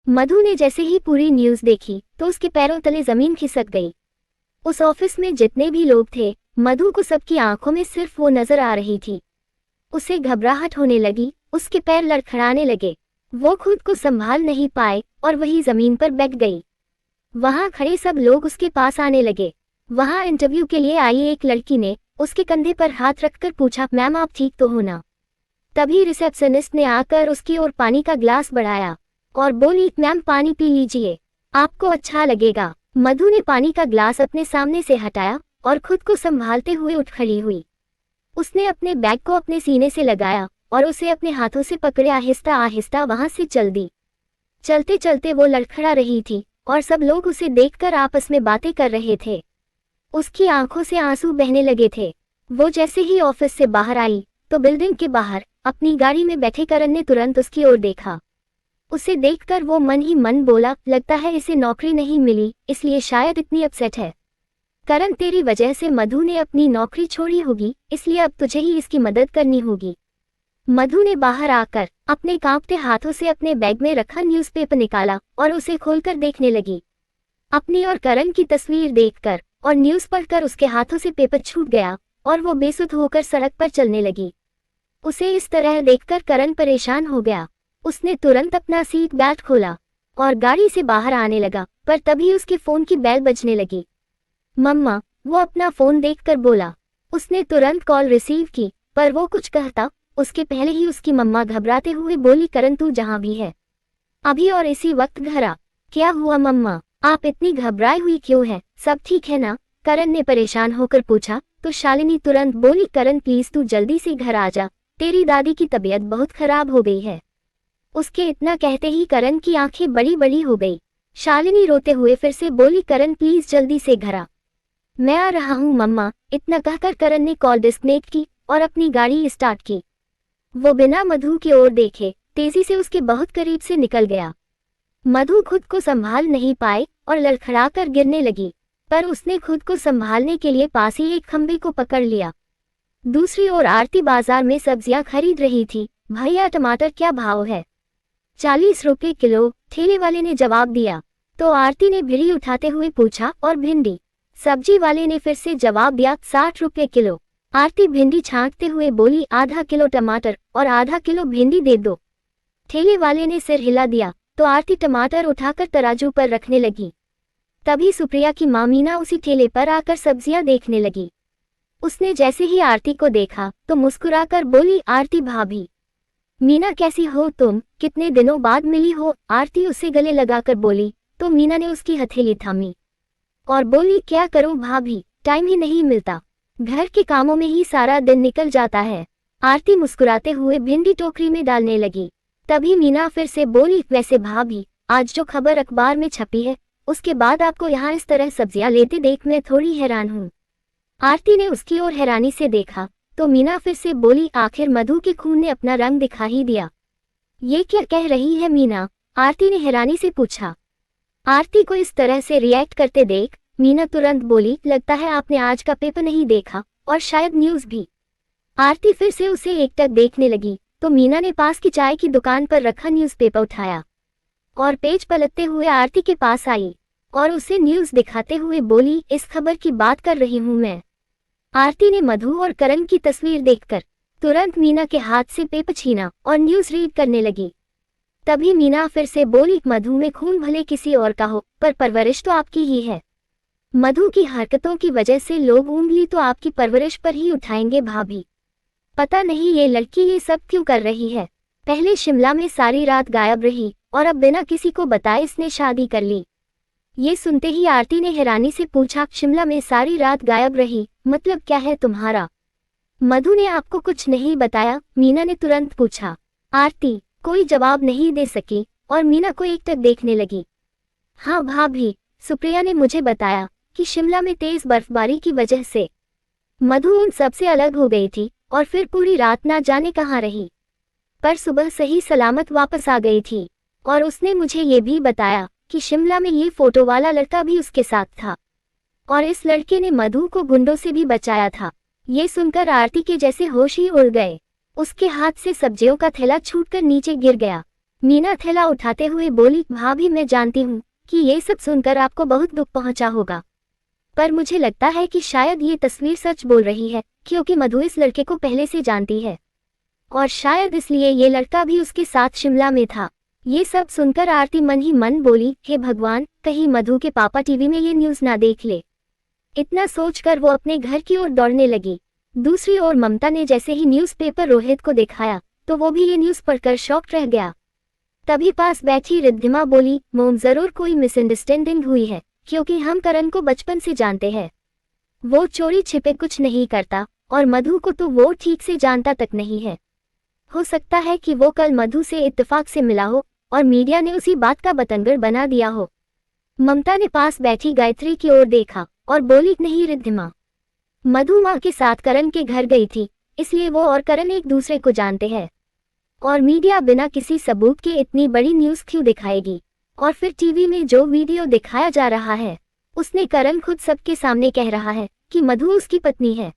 मधु ने जैसे ही पूरी न्यूज़ देखी तो उसके पैरों तले जमीन खिसक गई। उस ऑफिस में जितने भी लोग थे, मधु को सबकी आंखों में सिर्फ वो नजर आ रही थी। उसे घबराहट होने लगी, उसके पैर लड़खड़ाने लगे। वो खुद को संभाल नहीं पाए और वही जमीन पर बैठ गई। वहां खड़े सब लोग उसके पास आने लगे। वहां इंटरव्यू के लिए आई एक लड़की ने उसके कंधे पर हाथ रखकर पूछा, मैम आप ठीक तो हो ना? तभी रिसेप्शनिस्ट ने आकर उसकी ओर पानी का ग्लास बढ़ाया और बोली, मैम पानी पी लीजिए, आपको अच्छा लगेगा। मधु ने पानी का ग्लास अपने सामने से हटाया और खुद को संभालते हुए उठ खड़ी हुई। उसने अपने बैग को अपने सीने से लगाया और उसे अपने हाथों से पकड़े आहिस्ता आहिस्ता वहां से चल दी। चलते चलते वो लड़खड़ा रही थी और सब लोग उसे देखकर आपस में बातें कर रहे थे। उसकी आंखों से आंसू बहने लगे थे। वो जैसे ही ऑफिस से बाहर आई तो बिल्डिंग के बाहर अपनी गाड़ी में बैठे करण ने तुरंत उसकी ओर देखा। उसे देखकर वो मन ही मन बोला, लगता है इसे नौकरी नहीं मिली, इसलिए शायद इतनी अपसेट है। करण, तेरी वजह से मधु ने अपनी नौकरी छोड़ी होगी, इसलिए अब तुझे ही इसकी मदद करनी होगी। मधु ने बाहर आकर अपने कांपते हाथों से अपने बैग में रखा न्यूज़पेपर निकाला और उसे खोलकर देखने लगी। अपनी और करण की तस्वीर देखकर और न्यूज़ पढ़कर उसके हाथों से पेपर छूट गया और वो बेसुध होकर सड़क पर चलने लगी। उसे इस तरह देखकर करण परेशान हो गया। उसने तुरंत अपना सीट बेल्ट खोला और गाड़ी से बाहर आने लगा, पर तभी उसके फोन की बेल बजने लगी। मम्मा, वो अपना फोन देखकर बोला। उसने तुरंत कॉल रिसीव की, पर वो कुछ कहता उसके पहले ही उसकी मम्मा घबराते हुए बोली, करण तू जहां भी है अभी और इसी वक्त घर आ। क्या हुआ मम्मा, आप इतनी घबराई हुई क्यों है, सब ठीक है ना? करण ने परेशान होकर पूछा तो शालिनी तुरंत बोली, करण प्लीज तू जल्दी से घर आ जा, तेरी दादी की तबीयत बहुत खराब हो गई है। उसके इतना कहते ही करण की आंखें बड़ी बड़ी हो गई। शालिनी रोते हुए फिर से बोली, करण प्लीज जल्दी से घर आ। मैं आ रहा हूँ मम्मा। इतना कहकर करण ने कॉल डिस्कनेक्ट की और अपनी गाड़ी स्टार्ट की। वो बिना मधु की ओर देखे तेजी से उसके बहुत करीब से निकल गया। मधु खुद को संभाल नहीं पाए और लड़खड़ाकर गिरने लगी, पर उसने खुद को संभालने के लिए पास ही एक खंभे को पकड़ लिया। दूसरी ओर आरती बाजार में सब्जियां खरीद रही थी। भैया टमाटर क्या भाव है? 40 रुपये किलो, ठेले वाले ने जवाब दिया। तो आरती ने भिड़ी उठाते हुए पूछा, और भिंडी? सब्जी वाले ने फिर से जवाब दिया, 60 रुपये किलो। आरती भिंडी छांटते हुए बोली, आधा किलो टमाटर और आधा किलो भिंडी दे दो। ठेले वाले ने सिर हिला दिया तो आरती टमाटर उठाकर तराजू पर रखने लगी। तभी सुप्रिया की मां मीना उसी ठेले पर आकर सब्जियां देखने लगी। उसने जैसे ही आरती को देखा तो मुस्कुराकर बोली, आरती भाभी। मीना कैसी हो तुम, कितने दिनों बाद मिली हो? आरती उसे गले लगाकर बोली तो मीना ने उसकी हथेली थामी और बोली, क्या करूं भाभी, टाइम ही नहीं मिलता, घर के कामों में ही सारा दिन निकल जाता है। आरती मुस्कुराते हुए भिंडी टोकरी में डालने लगी। तभी मीना फिर से बोली, वैसे भाभी आज जो खबर अखबार में छपी है उसके बाद आपको यहाँ इस तरह सब्जियां लेते देख मैं थोड़ी हैरान हूँ। आरती ने उसकी ओर हैरानी से देखा तो मीना फिर से बोली, आखिर मधु के खून ने अपना रंग दिखा ही दिया। ये क्या कह रही है मीना? आरती ने हैरानी से पूछा। आरती को इस तरह से रिएक्ट करते देख मीना तुरंत बोली, लगता है आपने आज का पेपर नहीं देखा और शायद न्यूज़ भी। आरती फिर से उसे एकटक देखने लगी तो मीना ने पास की चाय की दुकान पर रखा न्यूज़पेपर उठाया और पेज पलटते हुए आरती के पास आई और उसे न्यूज़ दिखाते हुए बोली, इस खबर की बात कर रही हूँ मैं। आरती ने मधु और करण की तस्वीर देखकर तुरंत मीना के हाथ से पेपर छीना और न्यूज़ रीड करने लगी। तभी मीना फिर से बोली, मधु में खून भले किसी और का हो पर परवरिश तो आपकी ही है। मधु की हरकतों की वजह से लोग उंगली तो आपकी परवरिश पर ही उठाएंगे भाभी। पता नहीं ये लड़की ये सब क्यों कर रही है। पहले शिमला में सारी रात गायब रही और अब बिना किसी को बताए इसने शादी कर ली। ये सुनते ही आरती ने हैरानी से पूछा, शिमला में सारी रात गायब रही, मतलब क्या है तुम्हारा? मधु ने आपको कुछ नहीं बताया? मीना ने तुरंत पूछा। आरती कोई जवाब नहीं दे सकी और मीना को एकटक देखने लगी। हाँ भाभी, सुप्रिया ने मुझे बताया कि शिमला में तेज बर्फबारी की वजह से मधु उन सबसे अलग हो गई थी और फिर पूरी रात ना जाने कहाँ रही, पर सुबह सही सलामत वापस आ गई थी। और उसने मुझे ये भी बताया कि शिमला में ये फोटो वाला लड़का भी उसके साथ था और इस लड़के ने मधु को गुंडों से भी बचाया था। ये सुनकर आरती के जैसे होश ही उड़ गए। उसके हाथ से सब्जियों का थैला छूटकर नीचे गिर गया। मीना थैला उठाते हुए बोली, भाभी मैं जानती हूँ कि ये सब सुनकर आपको बहुत दुख पहुंचा होगा, पर मुझे लगता है कि शायद ये तस्वीर सच बोल रही है, क्योंकि मधु इस लड़के को पहले से जानती है और शायद इसलिए ये लड़का भी उसके साथ शिमला में था। ये सब सुनकर आरती मन ही मन बोली, हे भगवान, कहीं मधु के पापा टीवी में ये न्यूज़ ना देख ले। इतना सोचकर वो अपने घर की ओर दौड़ने लगी। दूसरी ओर ममता ने जैसे ही न्यूज़पेपर रोहित को दिखाया तो वो भी ये न्यूज़ पढ़कर शॉक्ड रह गया। तभी पास बैठी रिद्धिमा बोली, मोम जरूर कोई मिसअंडरस्टैंडिंग हुई है, क्योंकि हम करण को बचपन से जानते हैं। वो चोरी छिपे कुछ नहीं करता और मधु को तो वो ठीक से जानता तक नहीं है। हो सकता है कि वो कल मधु से इत्तेफाक से मिला हो और मीडिया ने उसी बात का बतंगड़ बना दिया हो। ममता ने पास बैठी गायत्री की ओर देखा और बोली, नहीं रिद्धिमा, मधु माँ के साथ करण के घर गई थी, इसलिए वो और करण एक दूसरे को जानते हैं। और मीडिया बिना किसी सबूत के इतनी बड़ी न्यूज़ क्यों दिखाएगी? और फिर टीवी में जो वीडियो दिखाया जा रहा है उसने करण खुद सबके सामने कह रहा है कि मधु उसकी पत्नी है।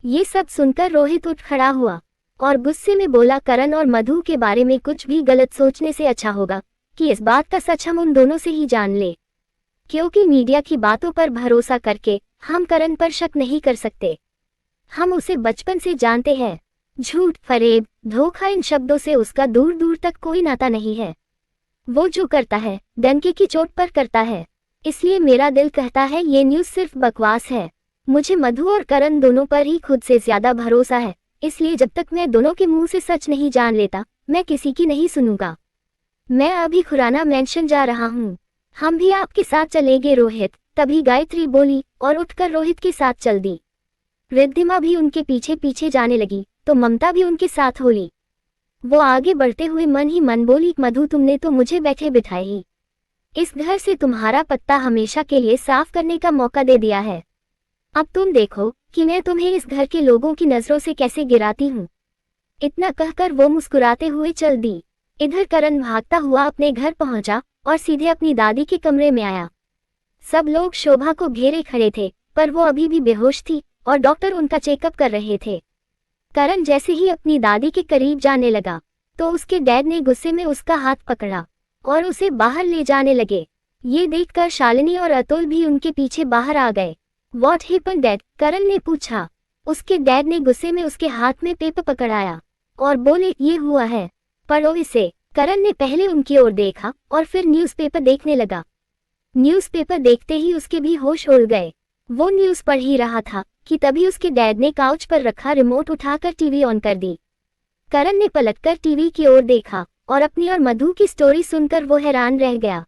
ये सब सुनकर रोहित उठ खड़ा हुआ और गुस्से में बोला, करण और मधु के बारे में कुछ भी गलत सोचने से अच्छा होगा कि इस बात का सच हम उन दोनों से ही जान ले, क्योंकि मीडिया की बातों पर भरोसा करके हम करण पर शक नहीं कर सकते। हम उसे बचपन से जानते हैं। झूठ, फरेब, धोखा, इन शब्दों से उसका दूर दूर तक कोई नाता नहीं है। वो जो करता है डंके की चोट पर करता है। इसलिए मेरा दिल कहता है ये न्यूज़ सिर्फ बकवास है। मुझे मधु और करण दोनों पर ही खुद से ज्यादा भरोसा है, इसलिए जब तक मैं दोनों के मुंह से सच नहीं जान लेता मैं किसी की नहीं सुनूंगा। मैं अभी खुराना मेंशन जा रहा हूँ, हम भी आपके साथ चलेंगे रोहित। तभी गायत्री बोली और उठकर रोहित के साथ चल दी। रिद्धिमा भी उनके पीछे पीछे जाने लगी तो ममता भी उनके साथ हो ली। वो आगे बढ़ते हुए मन ही मन बोली, मधु तुमने तो मुझे बैठे बिठाए ही इस घर से तुम्हारा पत्ता हमेशा के लिए साफ करने का मौका दे दिया है। अब तुम देखो कि मैं तुम्हें इस घर के लोगों की नजरों से कैसे गिराती हूँ। इतना कहकर वो मुस्कुराते हुए चल दी। इधर करण भागता हुआ अपने घर पहुंचा और सीधे अपनी दादी के कमरे में आया। सब लोग शोभा को घेरे खड़े थे, पर वो अभी भी बेहोश थी और डॉक्टर उनका चेकअप कर रहे थे। करण जैसे ही अपनी दादी के करीब जाने लगा तो उसके डैड ने गुस्से में उसका हाथ पकड़ा और उसे बाहर ले जाने लगे। ये देखकर शालिनी और अतुल भी उनके पीछे बाहर आ गए। What happened dad? करण ने पूछा। उसके डैड ने गुस्से में उसके हाथ में पेपर पकड़ाया और बोले, ये हुआ है, पढ़ो इसे। करण ने पहले उनकी ओर देखा और फिर न्यूज़पेपर देखने लगा। न्यूज़पेपर देखते ही उसके भी होश उड़ गए। वो न्यूज़ पढ़ ही रहा था कि तभी उसके डैड ने काउच पर रखा रिमोट उठाकर टीवी ऑन कर दी। करण ने पलटकर टीवी की ओर देखा और अपनी और मधु की स्टोरी सुनकर वो हैरान रह गया।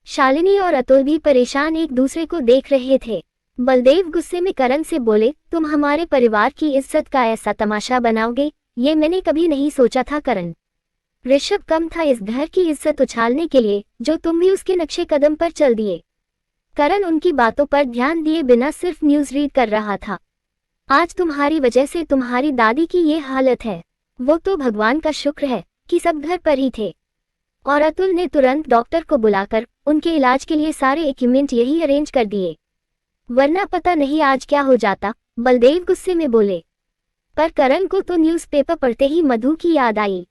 शालिनी और अतुल भी परेशान एक दूसरे को देख रहे थे। बलदेव गुस्से में करण से बोले, तुम हमारे परिवार की इज्जत का ऐसा तमाशा बनाओगे, ये मैंने कभी नहीं सोचा था करण। ऋषभ कम था इस घर की इज्जत उछालने के लिए, जो तुम भी उसके नक्शे कदम पर चल दिए। करण उनकी बातों पर ध्यान दिए बिना सिर्फ न्यूज़ रीड कर रहा था। आज तुम्हारी वजह से तुम्हारी दादी की ये हालत है। वो तो भगवान का शुक्र है कि सब घर पर ही थे। और अतुल ने तुरंत डॉक्टर को बुलाकर उनके इलाज के लिए सारे इक्विपमेंट यही अरेंज कर दिए, वरना पता नहीं आज क्या हो जाता। बलदेव गुस्से में बोले। पर करण को तो न्यूज़पेपर पढ़ते ही मधु की याद आई।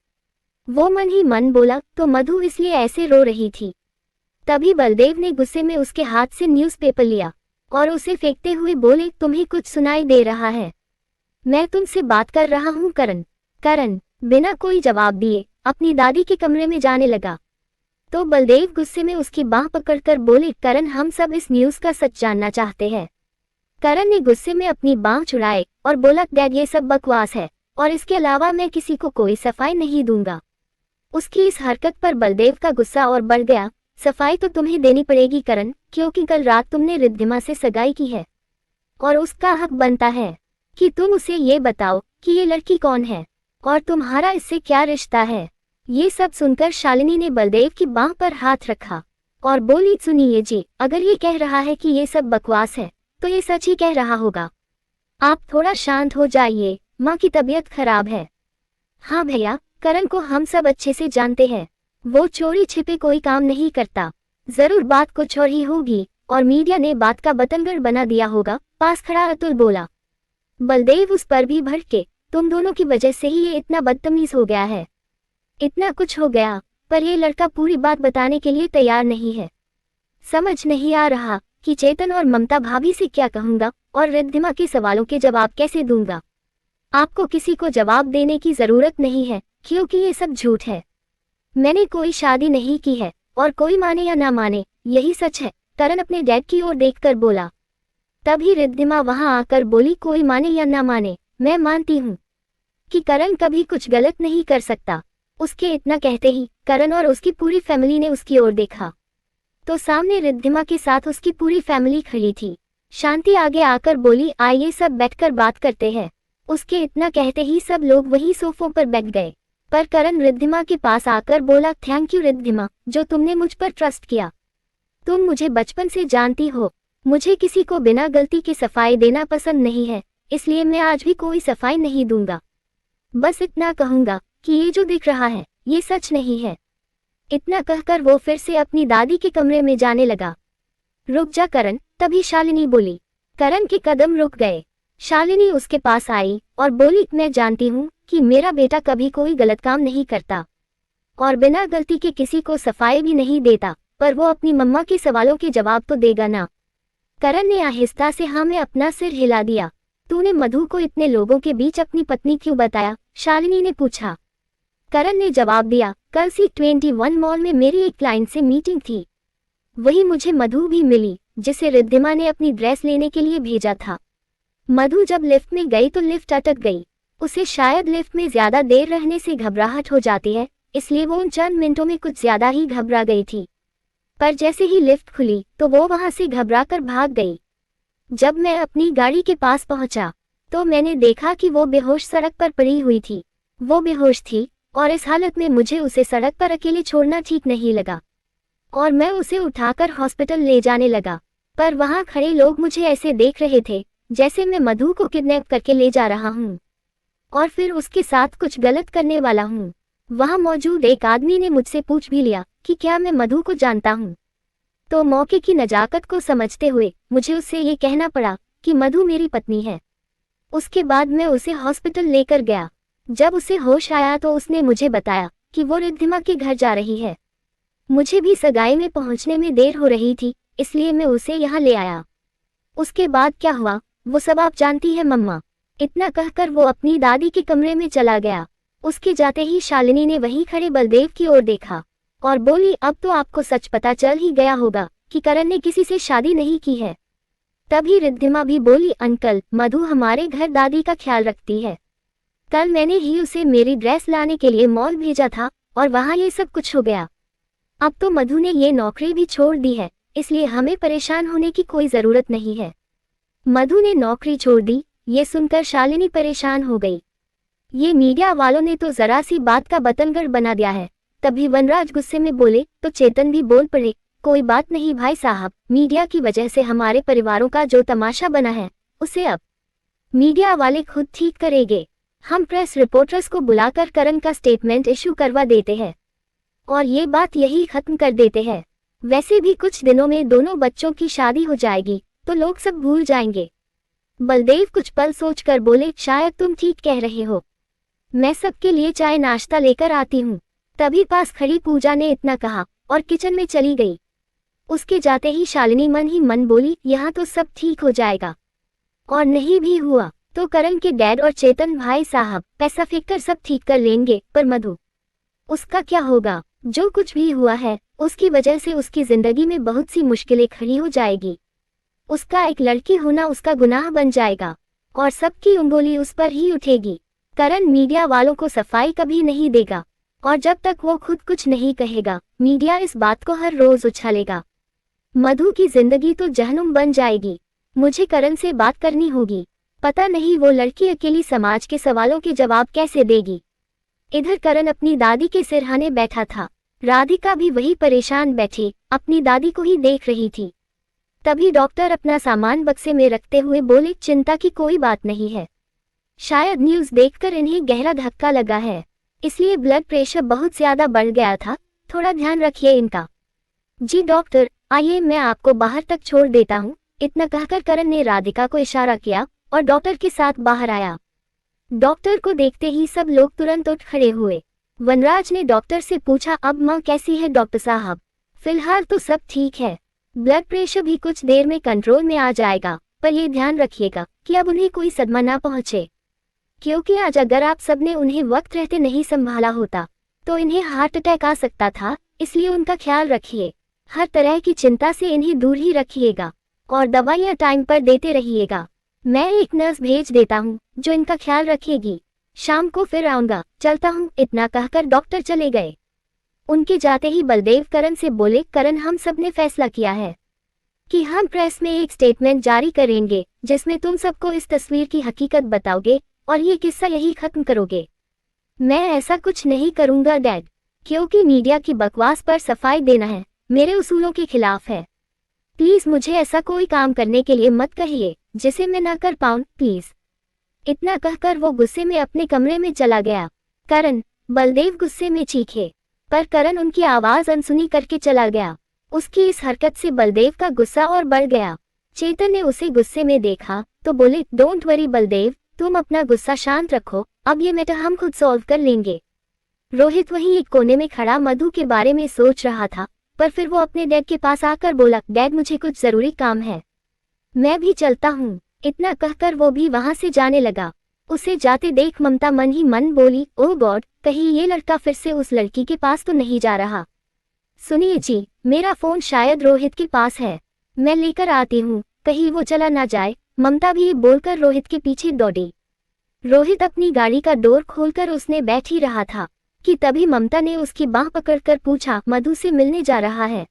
वो मन ही मन बोला, तो मधु इसलिए ऐसे रो रही थी। तभी बलदेव ने गुस्से में उसके हाथ से न्यूज़पेपर लिया और उसे फेंकते हुए बोले, तुम्हें कुछ सुनाई दे रहा है? मैं तुमसे बात कर रहा हूँ करण। करण बिना कोई जवाब दिए अपनी दादी के कमरे में जाने लगा। तो बलदेव गुस्से में उसकी बांह पकड़कर बोले, करण हम सब इस न्यूज़ का सच जानना चाहते हैं। करण ने गुस्से में अपनी बांह छुड़ाए और बोला, डैड ये सब बकवास है और इसके अलावा मैं किसी को कोई सफाई नहीं दूंगा। उसकी इस हरकत पर बलदेव का गुस्सा और बढ़ गया। सफाई तो तुम्हें देनी पड़ेगी करण, क्योंकि कल रात तुमने रिद्धिमा से सगाई की है और उसका हक बनता है कि तुम उसे ये बताओ कि ये लड़की कौन है और तुम्हारा इससे क्या रिश्ता है। ये सब सुनकर शालिनी ने बलदेव की बांह पर हाथ रखा और बोली, सुनिए जी, अगर ये कह रहा है कि ये सब बकवास है तो ये सच ही कह रहा होगा। आप थोड़ा शांत हो जाइए, माँ की तबीयत खराब है। हाँ भैया, करण को हम सब अच्छे से जानते हैं, वो चोरी छिपे कोई काम नहीं करता। जरूर बात कुछ और ही होगी और मीडिया ने बात का बतंगड़ बना दिया होगा। पास खड़ा अतुल बोला। बलदेव उस पर भी भड़के, तुम दोनों की वजह से ही ये इतना बदतमीज हो गया है। इतना कुछ हो गया पर यह लड़का पूरी बात बताने के लिए तैयार नहीं है। समझ नहीं आ रहा कि चेतन और ममता भाभी से क्या कहूंगा और रिद्धिमा के सवालों के जवाब कैसे दूंगा। आपको किसी को जवाब देने की जरूरत नहीं है, क्योंकि ये सब झूठ है। मैंने कोई शादी नहीं की है, और कोई माने या ना माने यही सच है, करण अपने डैड की ओर देखकर बोला। तभी रिद्धिमा वहां आकर बोली, कोई माने या ना माने, मैं मानती हूँ कि करण कभी कुछ गलत नहीं कर सकता। उसके इतना कहते ही करण और उसकी पूरी फैमिली ने उसकी ओर देखा तो सामने रिद्धिमा के साथ उसकी पूरी फैमिली खड़ी थी। शांति आगे आकर बोली, आइए सब बैठकर बात करते हैं। उसके इतना कहते ही सब लोग वही सोफों पर बैठ गए, पर करण रिद्धिमा के पास आकर बोला, थैंक यू रिद्धिमा, जो तुमने मुझ पर ट्रस्ट किया। तुम मुझे बचपन से जानती हो, मुझे किसी को बिना गलती के सफाई देना पसंद नहीं है, इसलिए मैं आज भी कोई सफाई नहीं दूंगा। बस इतना कहूंगा कि ये जो दिख रहा है ये सच नहीं है। इतना कहकर वो फिर से अपनी दादी के कमरे में जाने लगा। रुक जा करण, तभी शालिनी बोली। करण के कदम रुक गए। शालिनी उसके पास आई और बोली, मैं जानती हूँ कि मेरा बेटा कभी कोई गलत काम नहीं करता और बिना गलती के किसी को सफाई भी नहीं देता, पर वो अपनी मम्मा के सवालों के जवाब तो देगा ना। करण ने आहिस्ता से हाँ में अपना सिर हिला दिया। तूने मधु को इतने लोगों के बीच अपनी पत्नी क्यों बताया? शालिनी ने पूछा। करण ने जवाब दिया, कल C21 मॉल में मेरी एक क्लाइंट से मीटिंग थी, वही मुझे मधु भी मिली, जिसे रिद्धिमा ने अपनी ड्रेस लेने के लिए भेजा था। मधु जब लिफ्ट में गई तो लिफ्ट अटक गई। उसे शायद लिफ्ट में ज्यादा देर रहने से घबराहट हो जाती है, इसलिए वो उन चंद मिनटों में कुछ ज्यादा ही घबरा गई थी। पर जैसे ही लिफ्ट खुली तो वो वहां से घबराकर भाग गई। जब मैं अपनी गाड़ी के पास पहुंचा तो मैंने देखा कि वो बेहोश सड़क पर पड़ी हुई थी। वो बेहोश थी और इस हालत में मुझे उसे सड़क पर अकेले छोड़ना ठीक नहीं लगा और मैं उसे उठाकर हॉस्पिटल ले जाने लगा। पर वहां खड़े लोग मुझे ऐसे देख रहे थे जैसे मैं मधु को किडनैप करके ले जा रहा हूं और फिर उसके साथ कुछ गलत करने वाला हूं। वहां मौजूद एक आदमी ने मुझसे पूछ भी लिया कि क्या मैं मधु को जानता हूं, तो मौके की नजाकत को समझते हुए मुझे उससे ये कहना पड़ा कि मधु मेरी पत्नी है। उसके बाद मैं उसे हॉस्पिटल लेकर गया। जब उसे होश आया तो उसने मुझे बताया कि वो रिद्धिमा के घर जा रही है। मुझे भी सगाई में पहुंचने में देर हो रही थी, इसलिए मैं उसे यहाँ ले आया। उसके बाद क्या हुआ वो सब आप जानती है मम्मा। इतना कहकर वो अपनी दादी के कमरे में चला गया। उसके जाते ही शालिनी ने वहीं खड़े बलदेव की ओर देखा और बोली, अब तो आपको सच पता चल ही गया होगा कि करण ने किसी से शादी नहीं की है। तभी रिद्धिमा भी बोली, अंकल, मधु हमारे घर दादी का ख्याल रखती है। कल मैंने ही उसे मेरी ड्रेस लाने के लिए मॉल भेजा था और वहां ये सब कुछ हो गया। अब तो मधु ने ये नौकरी भी छोड़ दी है, इसलिए हमें परेशान होने की कोई जरूरत नहीं है। मधु ने नौकरी छोड़ दी, ये सुनकर शालिनी परेशान हो गई। ये मीडिया वालों ने तो जरा सी बात का बतंगड़ बना दिया है। तभी वनराज गुस्से में बोले तो चेतन भी बोल पड़े, कोई बात नहीं भाई साहब, मीडिया की वजह से हमारे परिवारों का जो तमाशा बना है उसे अब मीडिया वाले खुद ठीक करेंगे। हम प्रेस रिपोर्टर्स को बुलाकर करण का स्टेटमेंट इशू करवा देते हैं और ये बात यही खत्म कर देते हैं। वैसे भी कुछ दिनों में दोनों बच्चों की शादी हो जाएगी तो लोग सब भूल जाएंगे। बलदेव कुछ पल सोचकर बोले, शायद तुम ठीक कह रहे हो, मैं सबके लिए चाय नाश्ता लेकर आती हूँ। तभी पास खड़ी पूजा ने इतना कहा और किचन में चली गई। उसके जाते ही शालिनी मन ही मन बोली, यहाँ तो सब ठीक हो जाएगा। और नहीं भी हुआ तो करण के डैड और चेतन भाई साहब पैसा फेंक कर सब ठीक कर लेंगे, पर मधु, उसका क्या होगा? जो कुछ भी हुआ है उसकी वजह से उसकी जिंदगी में बहुत सी मुश्किलें खड़ी हो जाएगी। उसका एक लड़की होना उसका गुनाह बन जाएगा और सबकी उंगली उस पर ही उठेगी। करण मीडिया वालों को सफाई कभी नहीं देगा और जब तक वो खुद कुछ नहीं कहेगा मीडिया इस बात को हर रोज उछालेगा। मधु की जिंदगी तो जहन्नुम बन जाएगी। मुझे करण से बात करनी होगी। पता नहीं वो लड़की अकेली समाज के सवालों के जवाब कैसे देगी। इधर करण अपनी दादी के सिरहाने बैठा था। राधिका भी वही परेशान बैठी अपनी दादी को ही देख रही थी। तभी डॉक्टर अपना सामान बक्से में रखते हुए बोले, चिंता की कोई बात नहीं है, शायद न्यूज देखकर इन्हें गहरा धक्का लगा है, इसलिए ब्लड प्रेशर बहुत ज्यादा बढ़ गया था, थोड़ा ध्यान रखिए इनका। जी डॉक्टर, आइए मैं आपको बाहर तक छोड़ देता हूँ। इतना कहकर करण ने राधिका को इशारा किया और डॉक्टर के साथ बाहर आया। डॉक्टर को देखते ही सब लोग तुरंत उठ खड़े हुए। वनराज ने डॉक्टर से पूछा, अब माँ कैसी है डॉक्टर साहब? फिलहाल तो सब ठीक है, ब्लड प्रेशर भी कुछ देर में कंट्रोल में आ जाएगा, पर ये ध्यान रखिएगा कि अब उन्हें कोई सदमा ना पहुंचे, क्योंकि आज अगर आप सबने उन्हें वक्त रहते नहीं संभाला होता तो इन्हें हार्ट अटैक आ सकता था। इसलिए उनका ख्याल रखिए, हर तरह की चिंता से इन्हें दूर ही रखिएगा और दवाइयाँ टाइम पर देते रहिएगा। मैं एक नर्स भेज देता हूँ जो इनका ख्याल रखेगी, शाम को फिर आऊंगा, चलता हूँ। इतना कहकर डॉक्टर चले गए। उनके जाते ही बलदेव करण से बोले, करण, हम सब ने फैसला किया है कि हम प्रेस में एक स्टेटमेंट जारी करेंगे जिसमें तुम सबको इस तस्वीर की हकीकत बताओगे और ये किस्सा यही खत्म करोगे। मैं ऐसा कुछ नहीं करूंगा डैड, क्योंकि मीडिया की बकवास पर सफाई देना है मेरे उसूलों के खिलाफ है। प्लीज मुझे ऐसा कोई काम करने के लिए मत कहिए जिसे मैं ना कर पाऊं, प्लीज। इतना कहकर वो गुस्से में अपने कमरे में चला गया। करण, बलदेव गुस्से में चीखे, पर करण उनकी आवाज अनसुनी करके चला गया। उसकी इस हरकत से बलदेव का गुस्सा और बढ़ गया। चेतन ने उसे गुस्से में देखा तो बोले, डोंट वरी बलदेव, तुम अपना गुस्सा शांत रखो, अब ये मैटर हम खुद सॉल्व कर लेंगे। रोहित वहीं एक कोने में खड़ा मधु के बारे में सोच रहा था, पर फिर वो अपने डैड के पास आकर बोला, डैड मुझे कुछ जरूरी काम है, मैं भी चलता हूँ। इतना कहकर वो भी वहां से जाने लगा। उसे जाते देख ममता मन ही मन बोली, ओह गॉड, कहीं ये लड़का फिर से उस लड़की के पास तो नहीं जा रहा। सुनिए जी, मेरा फोन शायद रोहित के पास है, मैं लेकर आती हूँ, कहीं वो चला ना जाए। ममता भी बोलकर रोहित के पीछे दौड़ी। रोहित अपनी गाड़ी का डोर खोलकर उसने बैठ ही रहा था कि तभी ममता ने उसकी बांह पकड़कर पूछा, मधु से मिलने जा रहा है?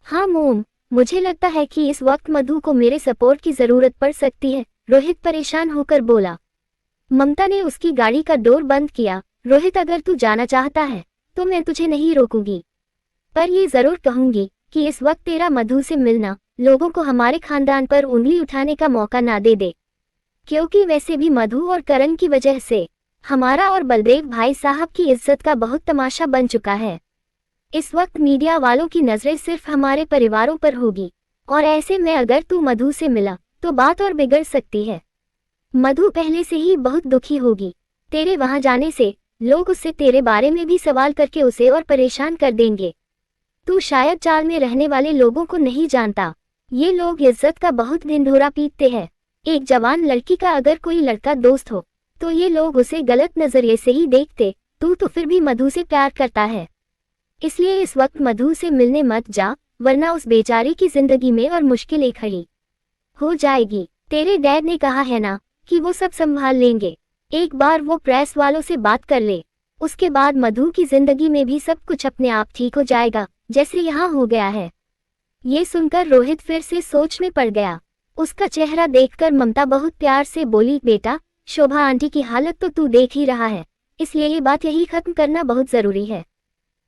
हाँ मोम, मुझे लगता है कि इस वक्त मधु को मेरे सपोर्ट की जरूरत पड़ सकती है, रोहित परेशान होकर बोला। ममता ने उसकी गाड़ी का डोर बंद किया। रोहित, अगर तू जाना चाहता है तो मैं तुझे नहीं रोकूंगी, पर ये जरूर कहूंगी कि इस वक्त तेरा मधु से मिलना लोगों को हमारे खानदान पर उंगली उठाने का मौका ना दे दे, क्योंकि वैसे भी मधु और करण की वजह से हमारा और बलदेव भाई साहब की इज्जत का बहुत तमाशा बन चुका है। इस वक्त मीडिया वालों की नजरें सिर्फ हमारे परिवारों पर होगी, और ऐसे में अगर तू मधु से मिला तो बात और बिगड़ सकती है। मधु पहले से ही बहुत दुखी होगी, तेरे वहां जाने से लोग उससे तेरे बारे में भी सवाल करके उसे और परेशान कर देंगे। तू शायद चाल में रहने वाले लोगों को नहीं जानता, ये लोग इज्जत का बहुत ढिंढोरा पीटते हैं। एक जवान लड़की का अगर कोई लड़का दोस्त हो तो ये लोग उसे गलत नजरिए से ही देखते। तू तो फिर भी मधु से प्यार करता है, इसलिए इस वक्त मधु से मिलने मत जा, वरना उस बेचारी की जिंदगी में और मुश्किलें खड़ी हो जाएगी। तेरे डैड ने कहा है ना कि वो सब संभाल लेंगे। एक बार वो प्रेस वालों से बात कर ले, उसके बाद मधु की जिंदगी में भी सब कुछ अपने आप ठीक हो जाएगा, जैसे यहाँ हो गया है। ये सुनकर रोहित फिर से सोच में पड़ गया। उसका चेहरा देखकर ममता बहुत प्यार से बोली, बेटा, शोभा आंटी की हालत तो तू देख ही रहा है, इसलिए ये बात यही खत्म करना बहुत जरूरी है,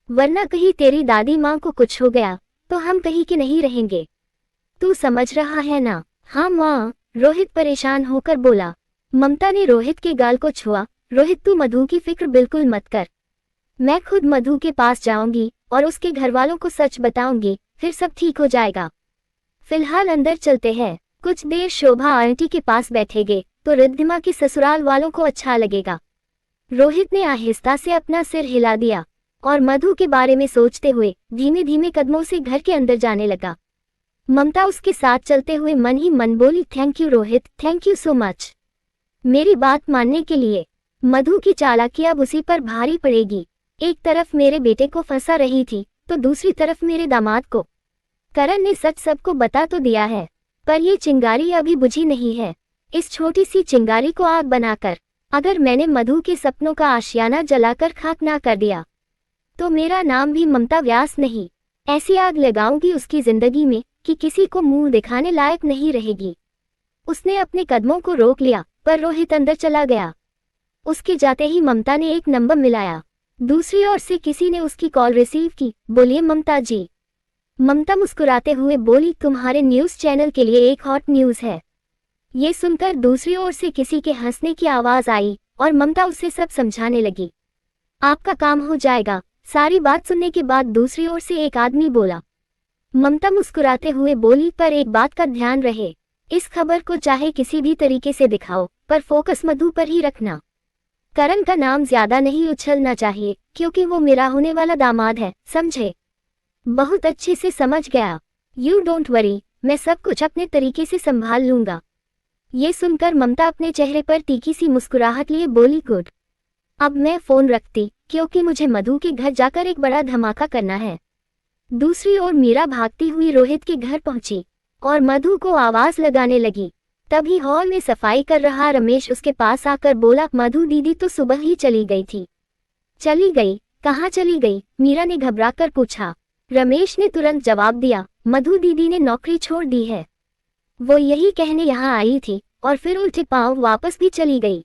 वरना कहीं तेरी दादी माँ को कुछ हो गया तो हम कहीं के नहीं रहेंगे। तू समझ रहा है ना? हाँ माँ, रोहित परेशान होकर बोला। ममता ने रोहित के गाल को छुआ। रोहित, तू मधु की फिक्र बिल्कुल मत कर, मैं खुद मधु के पास जाऊंगी और उसके घर वालों को सच बताऊंगी, फिर सब ठीक हो जाएगा। फिलहाल अंदर चलते हैं। कुछ देर शोभा आंटी के पास बैठेंगे तो रिद्धिमा के ससुराल वालों को अच्छा लगेगा। रोहित ने आहिस्ता से अपना सिर हिला दिया और मधु के बारे में सोचते हुए धीमे धीमे कदमों से घर के अंदर जाने लगा। ममता उसके साथ चलते हुए मन ही मन बोली, thank you Rohit, thank you so much मेरी बात मानने के लिए। मधु की चालाकी अब उसी पर भारी पड़ेगी। एक तरफ मेरे बेटे को फंसा रही थी तो दूसरी तरफ मेरे दामाद को। करण ने सच सबको बता तो दिया है, पर ये चिंगारी अभी बुझी नहीं है। इस छोटी सी चिंगारी को आग बनाकर अगर मैंने मधु के सपनों का आशियाना जलाकर खाक ना कर दिया तो मेरा नाम भी ममता व्यास नहीं। ऐसी आग लगाऊंगी उसकी जिंदगी में कि किसी को मुंह दिखाने लायक नहीं रहेगी। उसने अपने कदमों को रोक लिया, पर रोहित अंदर चला गया। उसके जाते ही ममता ने एक नंबर मिलाया। दूसरी ओर से किसी ने उसकी कॉल रिसीव की। बोलिए ममता जी। ममता मुस्कुराते हुए बोली, तुम्हारे न्यूज चैनल के लिए एक हॉट न्यूज है। ये सुनकर दूसरी ओर से किसी के हंसने की आवाज आई और ममता उसे सब समझाने लगी। आपका काम हो जाएगा। सारी बात सुनने के बाद दूसरी ओर से एक आदमी बोला। ममता मुस्कुराते हुए बोली, पर एक बात का ध्यान रहे, इस खबर को चाहे किसी भी तरीके से दिखाओ, पर फोकस मधु पर ही रखना। करण का नाम ज्यादा नहीं उछलना चाहिए क्योंकि वो मेरा होने वाला दामाद है, समझे? बहुत अच्छे से समझ गया। यू डोंट वरी, मैं सब कुछ अपने तरीके से संभाल लूंगा। ये सुनकर ममता अपने चेहरे पर तीखी सी मुस्कुराहट लिए बोली, गुड। अब मैं फोन रखती क्योंकि मुझे मधु के घर जाकर एक बड़ा धमाका करना है। दूसरी ओर मीरा भागती हुई रोहित के घर पहुंची और मधु को आवाज लगाने लगी। तभी हॉल में सफाई कर रहा रमेश उसके पास आकर बोला, मधु दीदी तो सुबह ही चली गई थी। चली गई? कहाँ चली गई? मीरा ने घबराकर पूछा। रमेश ने तुरंत जवाब दिया, मधु दीदी ने नौकरी छोड़ दी है। वो यही कहने यहाँ आई थी और फिर उल्टे पांव वापस भी चली गई।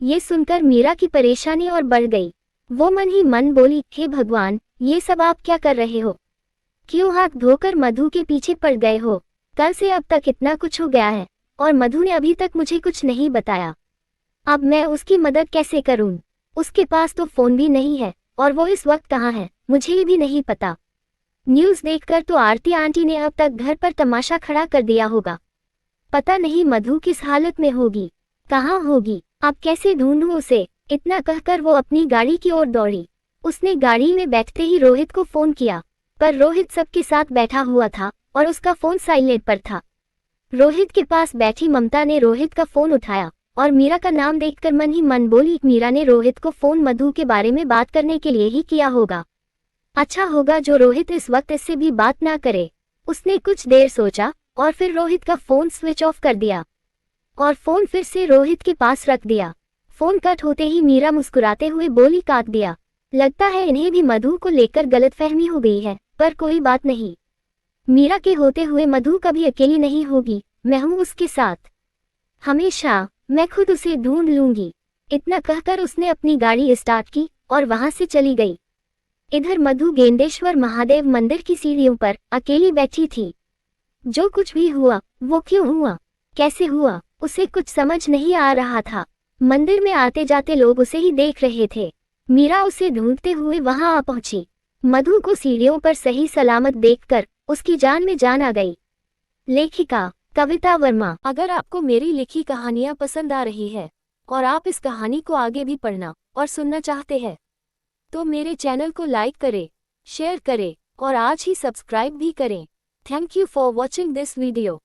ये सुनकर मीरा की परेशानी और बढ़ गई। वो मन ही मन बोली, हे भगवान, ये सब आप क्या कर रहे हो? क्यों हाथ धोकर मधु के पीछे पड़ गए हो? कल से अब तक इतना कुछ हो गया है और मधु ने अभी तक मुझे कुछ नहीं बताया। अब मैं उसकी मदद कैसे करूं? उसके पास तो फोन भी नहीं है और वो इस वक्त कहाँ है मुझे भी नहीं पता। न्यूज़ देखकर तो आरती आंटी ने अब तक घर पर तमाशा खड़ा कर दिया होगा। पता नहीं मधु किस हालत में होगी, कहाँ होगी, अब कैसे ढूंढूं उसे? इतना कहकर वो अपनी गाड़ी की ओर दौड़ी। उसने गाड़ी में बैठते ही रोहित को फोन किया, पर रोहित सबके साथ बैठा हुआ था और उसका फोन साइलेंट पर था। रोहित के पास बैठी ममता ने रोहित का फोन उठाया और मीरा का नाम देखकर मन ही मन बोली, मीरा ने रोहित को फोन मधु के बारे में बात करने के लिए ही किया होगा। अच्छा होगा जो रोहित इस वक्त इससे भी बात ना करे। उसने कुछ देर सोचा और फिर रोहित का फोन स्विच ऑफ कर दिया और फोन फिर से रोहित के पास रख दिया। फोन कट होते ही मीरा मुस्कुराते हुए बोली, काट दिया। लगता है इन्हें भी मधु को लेकर गलतफहमी हो गई है, पर कोई बात नहीं। मीरा के होते हुए मधु कभी अकेली नहीं होगी, मैं हूं उसके साथ हमेशा। मैं खुद उसे ढूंढ लूंगी। इतना कहकर उसने अपनी गाड़ी स्टार्ट की और वहां से चली गई। इधर मधु गेंदेश्वर महादेव मंदिर की सीढ़ियों पर अकेली बैठी थी। जो कुछ भी हुआ वो क्यों हुआ, कैसे हुआ, उसे कुछ समझ नहीं आ रहा था। मंदिर में आते जाते लोग उसे ही देख रहे थे। मीरा उसे ढूंढते हुए वहां आ पहुंची। मधु को सीढ़ियों पर सही सलामत देखकर उसकी जान में जान आ गई। लेखिका कविता वर्मा। अगर आपको मेरी लिखी कहानियां पसंद आ रही है और आप इस कहानी को आगे भी पढ़ना और सुनना चाहते हैं तो मेरे चैनल को लाइक करें, शेयर करें और आज ही सब्सक्राइब भी करें। Thank you for watching this video.